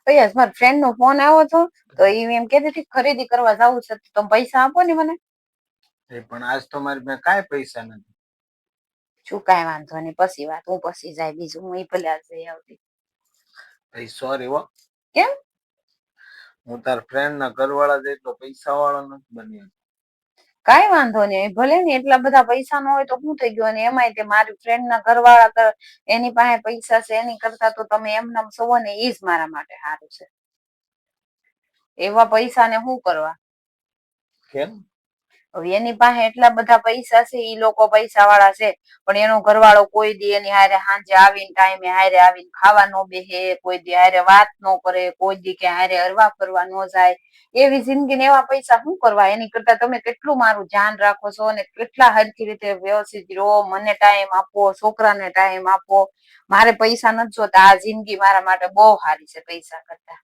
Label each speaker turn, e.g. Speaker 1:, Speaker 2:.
Speaker 1: Yes મારા friend નો phone આવ્યો હતો તો એ એમ કહેતી હતી ખરીદી કરવા જવું છે તો તમે પૈસા આપો ને મને.
Speaker 2: પણ આજ તો મારી પાસે કાંઈ પૈસા નથી.
Speaker 1: શું કાંઈ વાંધો નહીં, પછી વાત, હું પછી જાય, બીજું હું ભલે આજ જઈ આવતી.
Speaker 2: સોરી હો.
Speaker 1: કેમ?
Speaker 2: હું તાર ફ્રેન્ડ ના ઘરવાળા જેટલો પૈસા વાળો નથી બન્યો.
Speaker 1: કાંઈ વાંધો નહીં, ભલે ને એટલા બધા પૈસા ન હોય તો શું થઈ ગયું, અને એમાંય તે મારી ફ્રેન્ડ ના ઘરવાળા એની પાસે પૈસા છે એની કરતા તો તમે એમને સવો ને એ જ મારા માટે સારું છે. એવા પૈસા ને શું કરવા?
Speaker 2: કેમ?
Speaker 1: હવે એની પાસે એટલા બધા પૈસા છે, ઈ લોકો પૈસા વાળા છે, પણ એનો ઘરવાળો કોઈ દી એની હારે સાંજે આવીને ટાઈમે હારે આવીને ખાવા ન બેસે, કોઈ દી હારે વાત ન કરે, કોઈ દી કે હારે હરવા ફરવા ન જાય. એવી જિંદગી ને એવા પૈસા શું કરવા? એની કરતા તમે કેટલું મારું ધ્યાન રાખો છો અને કેટલા હરખી રીતે વ્યવસ્થિત રહો, મને ટાઈમ આપો, છોકરાને ટાઈમ આપો. મારે પૈસા નથી જોતા, આ જિંદગી મારા માટે બહુ સારી છે પૈસા કરતા.